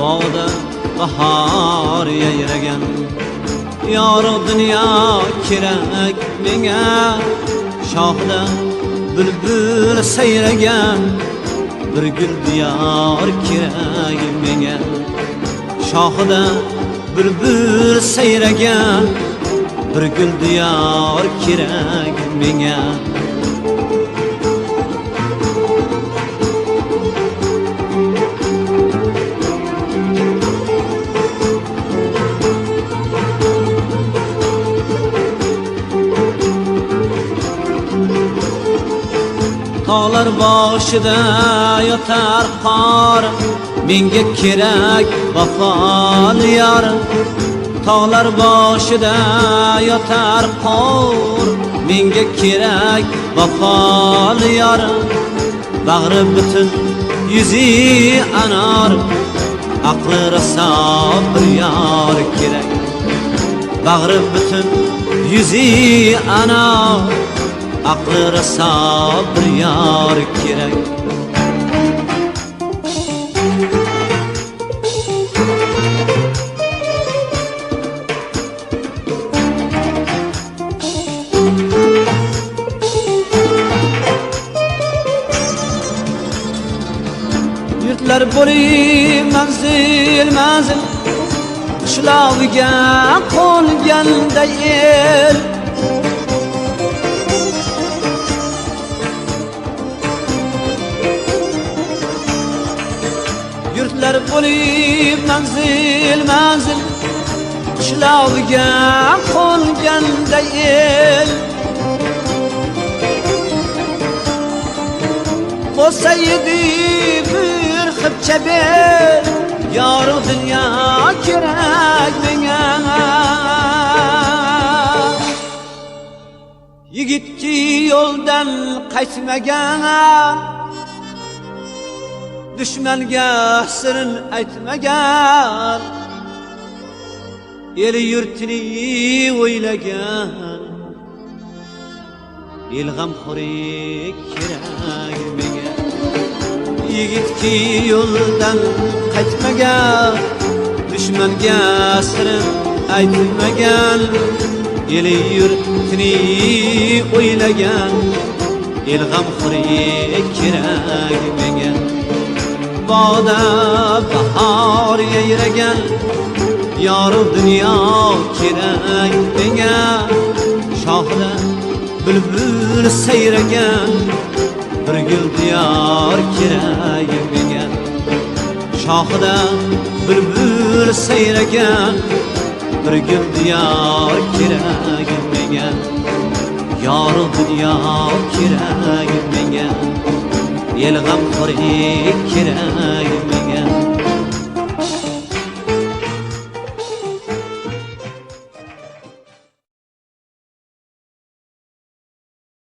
Bog'da bahor yayragan, yorug' dunyo kerak menga. Shoxda bulbul sayragan, bir gul diyor kerak menga. Shoxda bulbul sayragan, bir gul diyor kerak menga. Tağlar boshida yotar qor, menga kerak vafoli yor. Tağlar boshida yotar qor, menga kerak vafoli yor. Bag'ri butun yuzi anor, aqli raso bir yor kerak. Bag'ri butun yuzi anor, aqli raso bir yor kerak. Yurtlar bo'li manzil manzil, qishlog'iga qo'nganda el. Yurtlar bo'li manzil manzil, qishlog'iga qo'nganda el. Bo'lsa edi bir xipcha bel, yorug' dunyo kerak menga. Yigitki yo'ldan qaytmagan, dushmanga sirin aytmagan, el yurtini o'ylagan, el g'amxo'ri kerak menga. Yigitki yo'ldan qaytmagan, dushmanga sirin aytmagan, el yurtini o'ylagan, el g'amxo'ri kerak menga. Bog'da bahor yayragan, yorug' dunyo kerak menga. Shoxda bulbul sayragan, bir gul diyor kerak menga. Shoxda bulbul sayragan, bir gul diyor kerak menga. Yorug' dunyo kerak menga, el g'amxo'ri kerak menga.